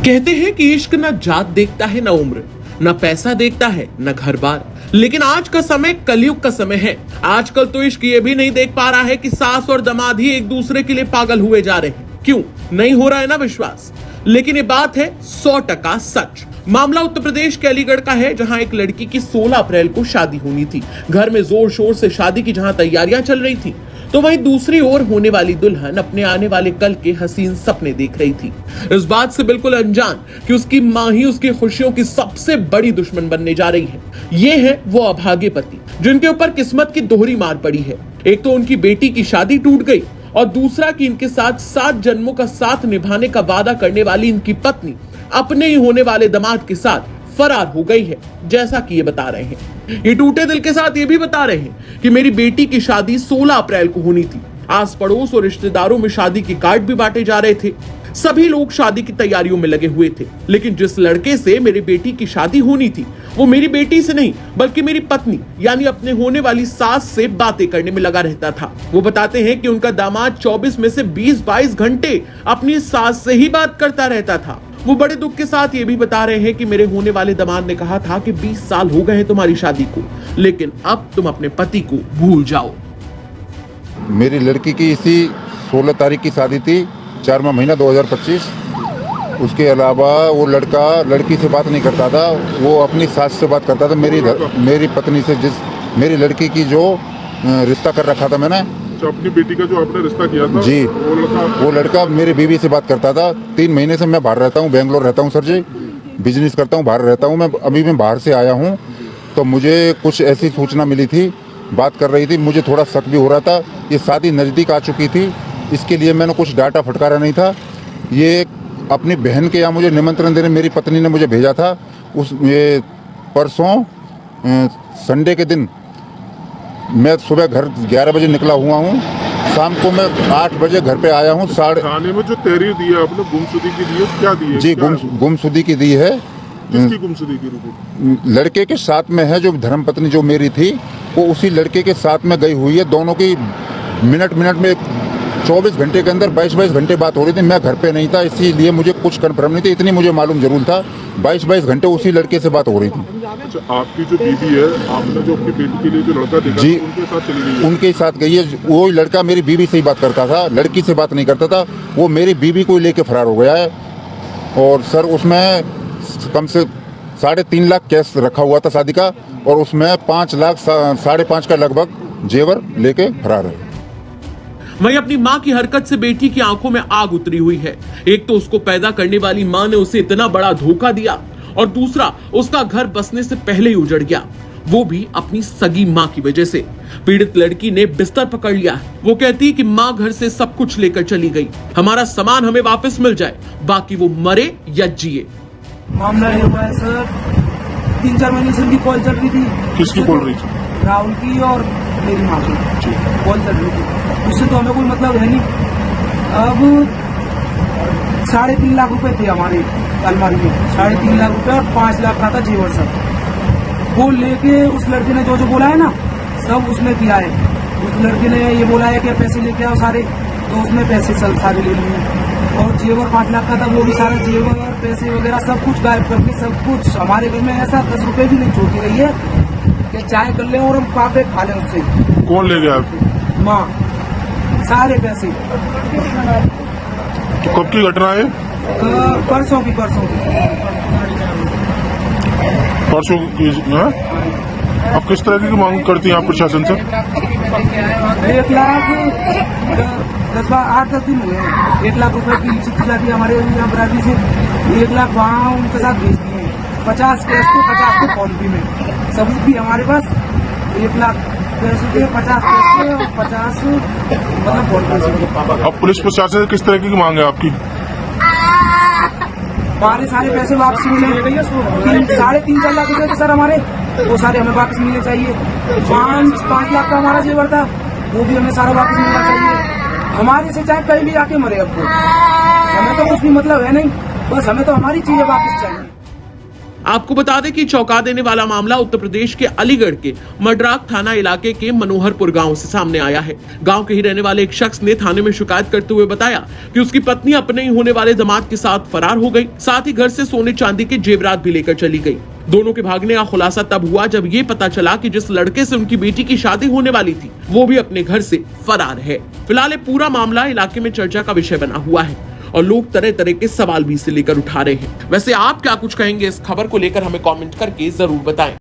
कहते हैं कि इश्क न जात देखता है, न उम्र, न पैसा देखता है, न घर बार। लेकिन आज का समय कलयुग का समय है। आजकल तो इश्क ये भी नहीं देख पा रहा है कि सास और दामाद ही एक दूसरे के लिए पागल हुए जा रहे हैं। क्यों नहीं हो रहा है ना विश्वास? लेकिन ये बात है 100% सच। मामला उत्तर प्रदेश के अलीगढ़ का है, जहां एक लड़की की 16 अप्रैल को शादी होनी थी। घर में जोर शोर से शादी की जहां तैयारियां चल रही थी, तो वहीं दूसरी ओर होने वाली दुल्हन अपने आने वाले कल के हसीन सपने देख रही थी, इस बात से बिल्कुल अनजान कि उसकी मां ही उसकी खुशियों की सबसे बड़ी दुश्मन बनने जा रही है। ये है वो अभागे पति जिनके ऊपर किस्मत की दोहरी मार पड़ी है। एक तो उनकी बेटी की शादी टूट गई और दूसरा कि इनके साथ 7 जन्मों का साथ निभाने का वादा करने वाली इनकी पत्नी अपने ही होने वाले दामाद के साथ फरार हो गई है। जैसा कि ये बता रहे हैं, ये टूटे दिल के साथ ये भी बता रहे हैं कि मेरी बेटी की शादी 16 अप्रैल को होनी थी। आस पड़ोस और रिश्तेदारों में शादी के कार्ड भी बांटे जा रहे थे। सभी लोग शादी की तैयारियों में लगे हुए थे। लेकिन जिस लड़के से मेरी बेटी की शादी होनी थी, वो मेरी बेटी से नहीं बल्कि मेरी पत्नी यानी अपने होने वाली सास से बातें करने में लगा रहता था। वो बताते हैं कि उनका दामाद 24 में से 20-22 घंटे अपनी सास से ही बात करता रहता था। वो बड़े दुख के साथ ये भी बता रहे हैं कि मेरे होने वाले दामाद ने कहा था कि 20 साल हो गए हैं तुम्हारी शादी को, लेकिन अब तुम अपने पति को भूल जाओ। मेरी लड़की की इसी 16 तारीख की शादी थी, 4वां महीना 2025। उसके अलावा वो लड़का लड़की से बात नहीं करता था, वो अपनी सास से बात करता था। मेरी पत्नी से, जिस मेरी लड़की की जो रिश्ता कर रखा था मैंने, अपनी बेटी का जो आपने रिश्ता किया था जी, वो लड़का मेरी बीवी से बात करता था। 3 महीने से मैं बाहर रहता हूँ, बेंगलोर रहता हूँ सर जी, बिजनेस करता हूँ, बाहर रहता हूँ। मैं बाहर से आया हूँ, तो मुझे कुछ ऐसी सूचना मिली थी, बात कर रही थी, मुझे थोड़ा शक भी हो रहा था। ये शादी नज़दीक आ चुकी थी, इसके लिए मैंने कुछ डाटा फटकारा नहीं था। ये अपनी बहन के यहाँ मुझे निमंत्रण देने मेरी पत्नी ने मुझे भेजा था। ये परसों संडे के दिन मैं सुबह घर 11 बजे निकला हुआ हूँ, शाम को मैं 8 बजे घर पे आया हूँ। थाने में जो तहरीर दी है आपने, गुमशुदगी की दी है, क्या दी है? जी, गुमशुदगी की दी है। किसकी गुमशुदगी की? लड़के के साथ में है, जो धर्मपत्नी जो मेरी थी, वो उसी लड़के के साथ में गई हुई है। दोनों की मिनट में 24 घंटे के अंदर 22 घंटे बात हो रही थी। मैं घर पे नहीं था, इसीलिए मुझे कुछ कन्फर्म नहीं थी, इतनी मुझे मालूम जरूर था 22 घंटे उसी लड़के से बात हो रही थी। अच्छा, आपकी जो बीवी है, आपने जो अपनी बेटी के लिए जो लड़का देखा जी, उनके साथ चली गई है? उनके साथ गई है। वो लड़का मेरी बीवी से ही बात करता था, लड़की से बात नहीं करता था। वो मेरी बीवी को लेके फरार हो गया है। और सर उसमें कम से 3.5 लाख कैश रखा हुआ था शादी का, और उसमें 5 लाख 5.5 का लगभग जेवर लेके फरार है। वहीं अपनी मां की हरकत से बेटी की आंखों में आग उतरी हुई है। एक तो उसको पैदा करने वाली मां ने उसे इतना बड़ा धोखा दिया, और दूसरा उसका घर बसने से पहले ही उजड़ गया, वो भी अपनी सगी मां की वजह से। पीड़ित लड़की ने बिस्तर पकड़ लिया। वो कहती है कि मां घर से सब कुछ लेकर चली गई, हमारा सामान हमें वापस मिल जाए, बाकी वो मरे या जिए। मामला ये हुआ है सर, 3-4 महीने से भी कॉल चल रही थी। किसकी कॉल रही थी? राहुल की और मेरी माँ की कॉल चल रही थी। उससे तो हमें कोई मतलब है नहीं। अब 3.5 लाख रुपए थे हमारे अलमारी में, 3.5 लाख रुपए और 5 लाख का था जेवर सब। वो लेके उस लड़के ने जो बोला है ना, सब उसने किया है। उस लड़के ने ये बोला है कि पैसे लेके आओ सारे, तो उसने पैसे सारे ले लिए। और जेवर 5 लाख का था, वो भी सारा जेवर पैसे वगैरह सब कुछ गायब करके, सब कुछ हमारे घर में ऐसा 10 रुपए भी नहीं छोड़ के गई है कि चाय कर ले और हम पापे खा लें उससे। कौन ले गया आपको? माँ, सारे पैसे। तो कब की घटना है? परसों की हाँ? आप किस तरह की मांग करती हैं आप प्रशासन से? 1 लाख 8-10 दिन हुए हैं। 1 लाख रुपए की चिट्ठी जाती हमारे यहाँ बरादरी से, 1 लाख वहाँ उनके साथ भेज दिए। 50 कैश को 50 फोन पे में सबूत भी हमारे पास। 1 लाख पैसे के 50 कैश के और 50 मतलब फोन पे से। अब पुलिस प्रशासन से किस तरह की मांग है आपकी? हमारे सारे पैसे वापस मिले। 3.5-4 लाख रुपए थे सर हमारे, वो सारे हमें वापस मिलने चाहिए। 5 लाख का हमारा जेवर था, वो भी हमें सारा वापस मिलना चाहिए। हमारे से चाहे कहीं भी आके मरे, अब हमें तो कुछ भी मतलब है नहीं, बस हमें तो हमारी चीजें वापस चाहिए। आपको बता दें कि चौंका देने वाला मामला उत्तर प्रदेश के अलीगढ़ के मड्राक थाना इलाके के मनोहरपुर गांव से सामने आया है। गांव के ही रहने वाले एक शख्स ने थाने में शिकायत करते हुए बताया कि उसकी पत्नी अपने ही होने वाले दामाद के साथ फरार हो गई, साथ ही घर से सोने चांदी के जेवरात भी लेकर चली गई। दोनों के भागने का खुलासा तब हुआ जब ये पता चला कि जिस लड़के से उनकी बेटी की शादी होने वाली थी वो भी अपने घर से फरार है। फिलहाल पूरा मामला इलाके में चर्चा का विषय बना हुआ है और लोग तरह तरह के सवाल भी इसे लेकर उठा रहे हैं। वैसे आप क्या कुछ कहेंगे इस खबर को लेकर, हमें कमेंट करके जरूर बताएं।